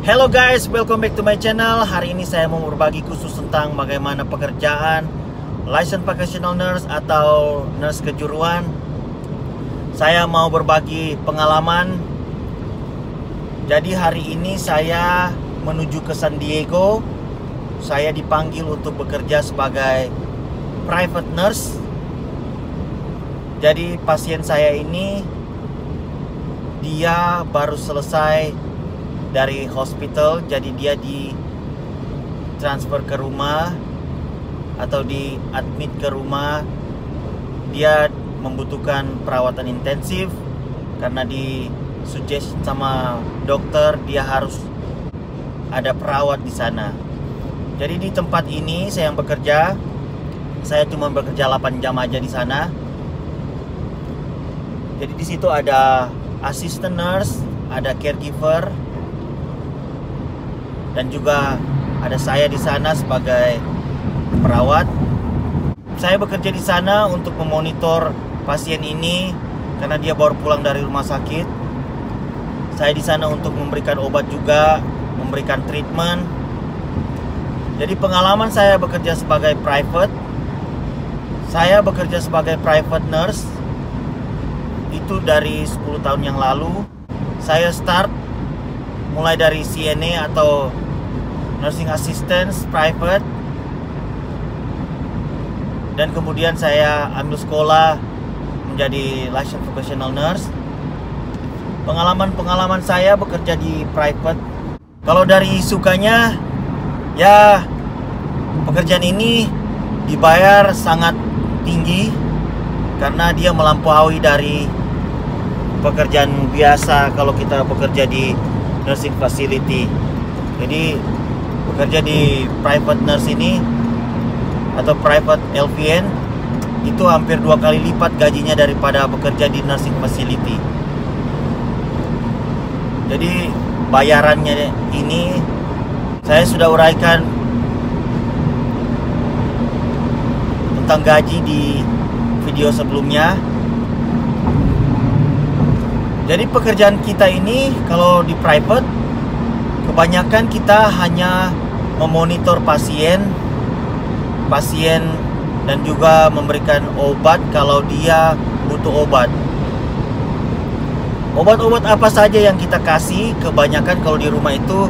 Hello guys, welcome back to my channel. Hari ini saya mau berbagi khusus tentang bagaimana pekerjaan licensed vocational nurse atau nurse kejuruan. Saya mau berbagi pengalaman. Jadi hari ini saya menuju ke San Diego. Saya dipanggil untuk bekerja sebagai private nurse. Jadi pasien saya ini dia baru selesai dari hospital, jadi dia di transfer ke rumah atau di admit ke rumah. Dia membutuhkan perawatan intensif karena di suggest sama dokter dia harus ada perawat di sana. Jadi di tempat ini saya yang bekerja, saya cuma bekerja 8 jam aja di sana. Jadi di situ ada assistant nurse, ada caregiver, dan juga ada saya di sana sebagai perawat. Saya bekerja di sana untuk memonitor pasien ini karena dia baru pulang dari rumah sakit. Saya di sana untuk memberikan obat juga, memberikan treatment. Jadi pengalaman saya bekerja sebagai private, saya bekerja sebagai private nurse itu dari 10 tahun yang lalu. Saya start mulai dari CNA atau nursing assistant private, dan kemudian saya ambil sekolah menjadi licensed vocational nurse. Pengalaman saya bekerja di private, kalau dari sukanya ya pekerjaan ini dibayar sangat tinggi karena dia melampaui dari pekerjaan biasa kalau kita bekerja di nursing facility. Jadi bekerja di private nurse ini atau private LVN itu hampir 2 kali lipat gajinya daripada bekerja di nursing facility. Jadi bayarannya ini saya sudah uraikan tentang gaji di video sebelumnya. Jadi pekerjaan kita ini kalau di private, kebanyakan kita hanya memonitor pasien dan juga memberikan obat kalau dia butuh obat. Obat-obat apa saja yang kita kasih, kebanyakan kalau di rumah itu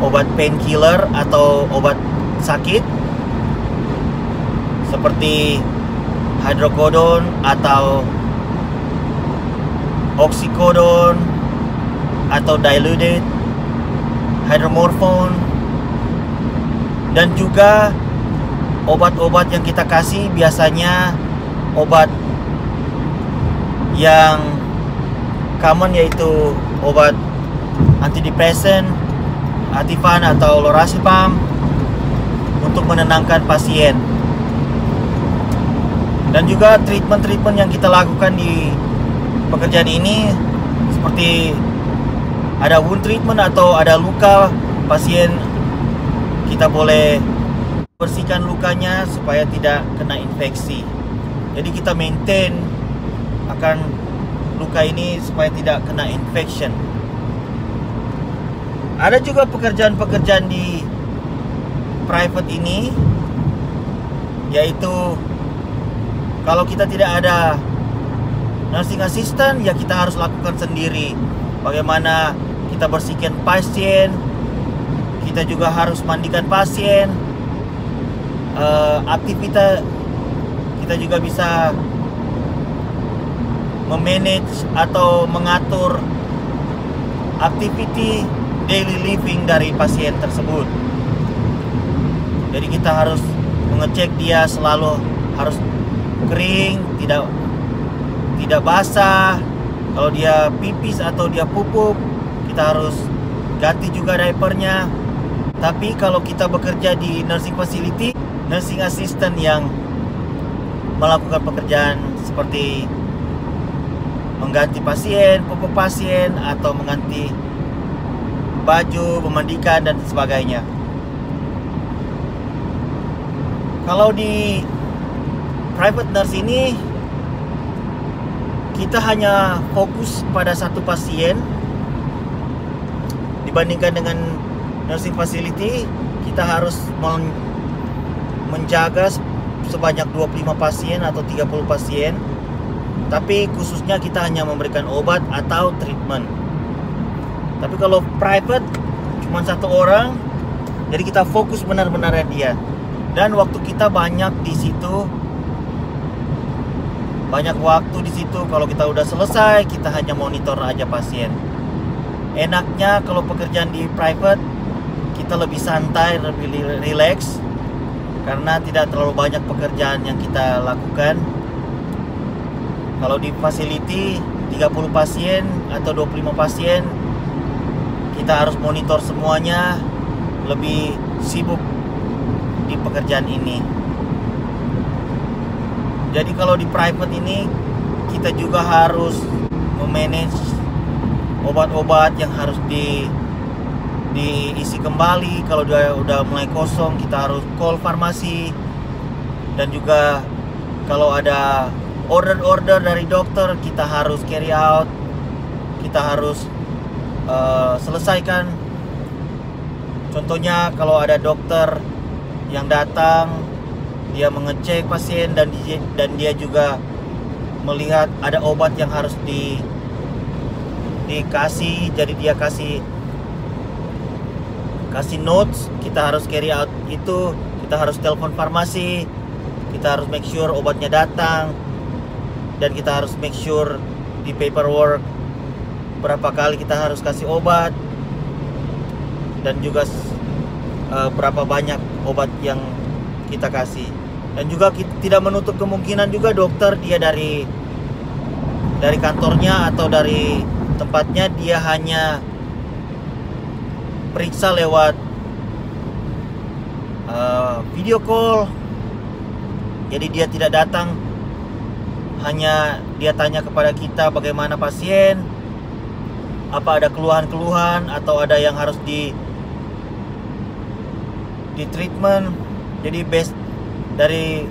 obat painkiller atau obat sakit seperti hydrocodone atau oxycodone atau diluted hydromorphone, dan juga obat-obat yang kita kasih biasanya obat yang common, yaitu obat antidepresan, Ativan atau lorazepam untuk menenangkan pasien. Dan juga treatment yang kita lakukan di pekerjaan ini seperti ada wound treatment atau ada luka pasien, kita boleh bersihkan lukanya supaya tidak kena infeksi. Jadi kita maintain akan luka ini supaya tidak kena infection. Ada juga pekerjaan-pekerjaan di private ini, yaitu kalau kita tidak ada nursing assistant ya kita harus lakukan sendiri. Bagaimana kita bersihkan pasien, kita juga harus mandikan pasien. Aktivitas kita juga bisa memanage atau mengatur activity daily living dari pasien tersebut. Jadi kita harus mengecek dia selalu harus kering, tidak basah. Kalau dia pipis atau dia pupuk, kita harus ganti juga diapernya. Tapi kalau kita bekerja di nursing facility, nursing assistant yang melakukan pekerjaan seperti mengganti pasien, pupuk pasien, atau mengganti baju, memandikan, dan sebagainya. Kalau di private nurse ini kita hanya fokus pada satu pasien dibandingkan dengan nursing facility kita harus menjaga sebanyak 25 pasien atau 30 pasien. Tapi khususnya kita hanya memberikan obat atau treatment. Tapi kalau private cuma 1 orang, jadi kita fokus benar-benar dia. Dan waktu kita banyak di situ, banyak waktu di situ. Kalau kita udah selesai, kita hanya monitor aja pasien. Enaknya kalau pekerjaan di private, kita lebih santai, lebih relax, karena tidak terlalu banyak pekerjaan yang kita lakukan. Kalau di facility 30 pasien atau 25 pasien, kita harus monitor semuanya, lebih sibuk di pekerjaan ini. Jadi kalau di private ini kita juga harus memanage obat-obat yang harus diisi kembali. Kalau dia udah mulai kosong, kita harus call farmasi. Dan juga kalau ada order dari dokter, kita harus carry out, kita harus selesaikan. Contohnya kalau ada dokter yang datang, dia mengecek pasien dan dia juga melihat ada obat yang harus dikasih, jadi dia kasih notes, kita harus carry out itu, kita harus telepon farmasi, kita harus make sure obatnya datang, dan kita harus make sure di paperwork berapa kali kita harus kasih obat, dan juga berapa banyak obat yang kita kasih. Dan juga tidak menutup kemungkinan juga dokter dia dari kantornya atau dari tempatnya dia hanya periksa lewat video call. Jadi dia tidak datang, hanya dia tanya kepada kita bagaimana pasien, apa ada keluhan-keluhan atau ada yang harus di treatment. Jadi based dari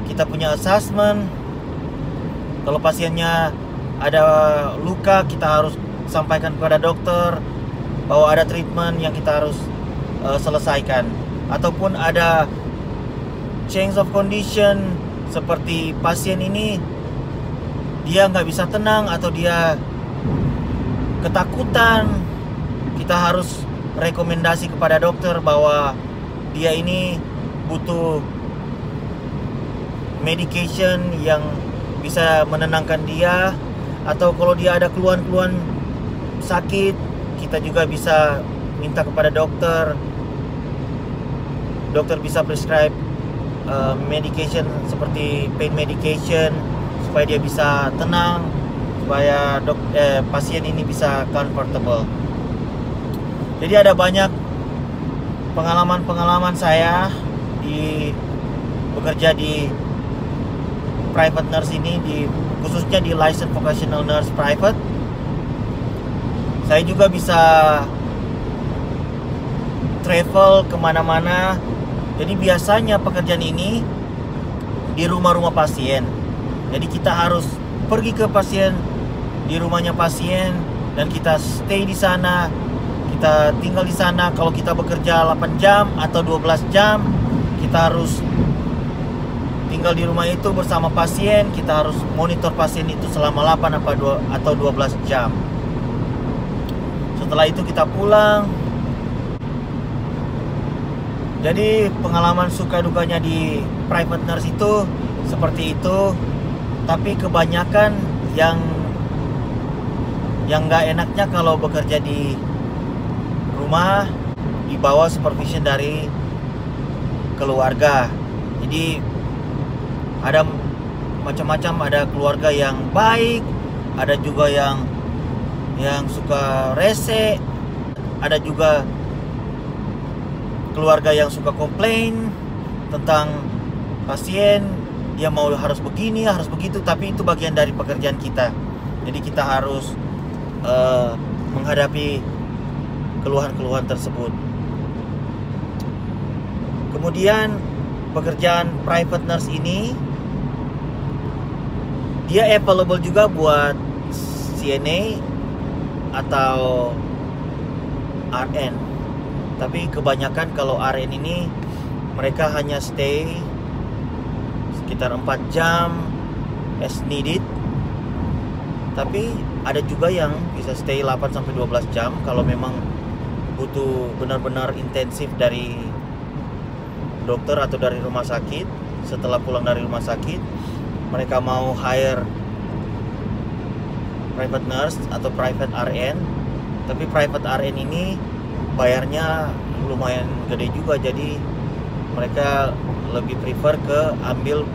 kita punya assessment, kalau pasiennya ada luka, kita harus sampaikan kepada dokter bahwa ada treatment yang kita harus selesaikan. Ataupun ada change of condition, seperti pasien ini dia nggak bisa tenang atau dia ketakutan, kita harus rekomendasi kepada dokter bahwa dia ini butuh medication yang bisa menenangkan dia. Atau kalau dia ada keluhan-keluhan sakit, kita juga bisa minta kepada dokter. Dokter bisa prescribe medication seperti pain medication supaya dia bisa tenang, supaya pasien ini bisa comfortable. Jadi ada banyak pengalaman saya bekerja di private nurse ini, khususnya di licensed vocational nurse private. Saya juga bisa travel kemana-mana. Jadi biasanya pekerjaan ini di rumah-rumah pasien. Jadi kita harus pergi ke pasien, di rumahnya pasien, dan kita stay di sana, kita tinggal di sana. Kalau kita bekerja 8 jam atau 12 jam, kita harus tinggal di rumah itu bersama pasien. Kita harus monitor pasien itu selama 8 atau 12 jam. Setelah itu kita pulang. Jadi pengalaman suka dukanya di private nurse itu seperti itu. Tapi kebanyakan yang gak enaknya kalau bekerja di rumah di bawah supervision dari keluarga. Jadi ada macam-macam, ada keluarga yang baik, ada juga yang suka rese, ada juga keluarga yang suka komplain tentang pasien, dia mau harus begini, harus begitu. Tapi itu bagian dari pekerjaan kita. Jadi kita harus menghadapi keluhan-keluhan tersebut. Kemudian pekerjaan private nurse ini dia available juga buat CNA atau RN. Tapi kebanyakan kalau RN ini mereka hanya stay sekitar 4 jam as needed. Tapi ada juga yang bisa stay 8-12 jam kalau memang butuh benar-benar intensif dari dokter atau dari rumah sakit. Setelah pulang dari rumah sakit, mereka mau hire private nurse atau private RN. Tapi private RN ini bayarnya lumayan gede juga, jadi mereka lebih prefer ke ambil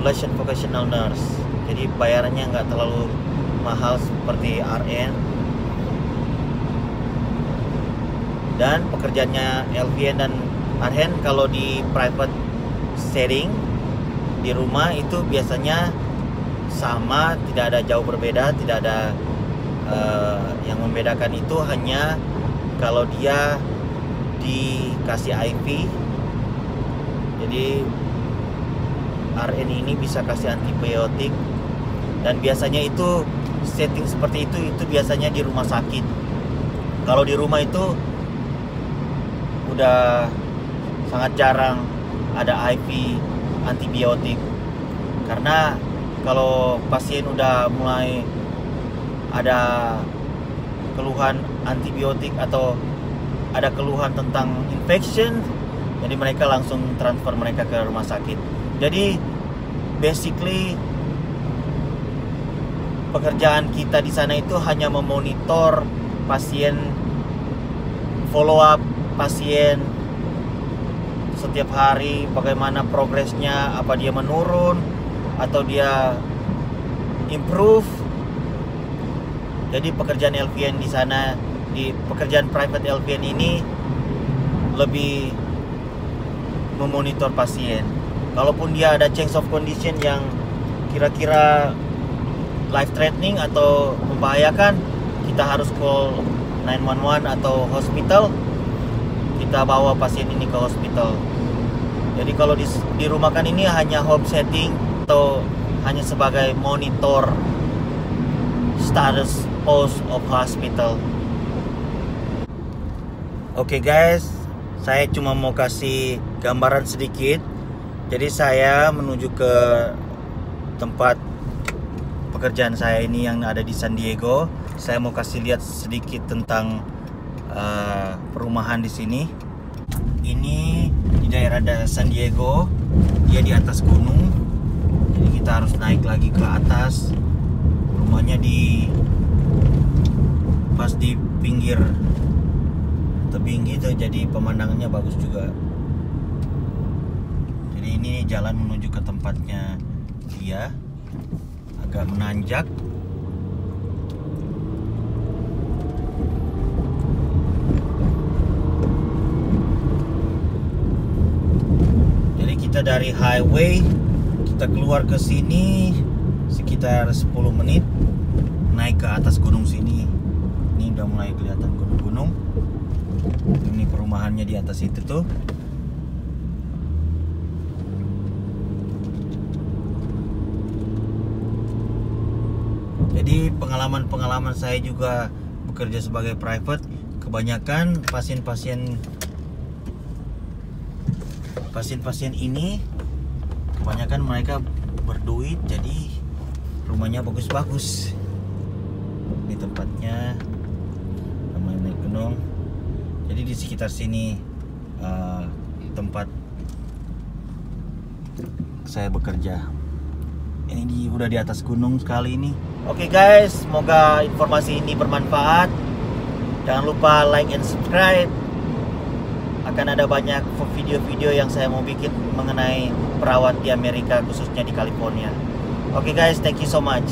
licensed vocational nurse. Jadi bayarannya nggak terlalu mahal seperti RN. Dan pekerjaannya LVN dan RN kalau di private setting di rumah itu biasanya sama, tidak ada jauh berbeda, tidak ada yang membedakan itu hanya kalau dia dikasih IV. Jadi RN ini bisa kasih antibiotik, dan biasanya itu setting seperti itu biasanya di rumah sakit. Kalau di rumah itu udah sangat jarang ada IV antibiotik, karena kalau pasien udah mulai ada keluhan antibiotik atau ada keluhan tentang infection, jadi mereka langsung transfer mereka ke rumah sakit. Jadi basically pekerjaan kita di sana itu hanya memonitor pasien, follow up pasien setiap hari, bagaimana progresnya, apa dia menurun atau dia improve. Jadi pekerjaan LVN di sana, di pekerjaan private LVN ini lebih memonitor pasien. Kalaupun dia ada change of condition yang kira-kira life threatening atau membahayakan, kita harus call 911 atau hospital. Kita bawa pasien ini ke hospital. Jadi kalau di rumah kan ini hanya home setting atau hanya sebagai monitor status post of hospital. Oke guys, saya cuma mau kasih gambaran sedikit. Jadi saya menuju ke tempat pekerjaan saya ini yang ada di San Diego. Saya mau kasih lihat sedikit tentang perumahan di sini. Ini di daerah San Diego, dia di atas gunung. Jadi kita harus naik lagi ke atas. Rumahnya pas di pinggir tebing gitu, jadi pemandangannya bagus juga. Jadi ini jalan menuju ke tempatnya dia, agak menanjak. Jadi kita dari highway, kita keluar ke sini sekitar 10 menit, naik ke atas gunung sini. Ini udah mulai kelihatan gunung-gunung. Ini perumahannya di atas itu tuh. Jadi pengalaman saya juga bekerja sebagai private, kebanyakan pasien-pasien ini kebanyakan mereka berduit, jadi rumahnya bagus-bagus. Ini tempatnya, namanya naik gunung. Jadi di sekitar sini tempat saya bekerja. Ini udah di atas gunung sekali ini. Oke guys, semoga informasi ini bermanfaat. Jangan lupa like and subscribe. Akan ada banyak video-video yang saya mau bikin mengenai perawat di Amerika, khususnya di California. Oke guys, thank you so much.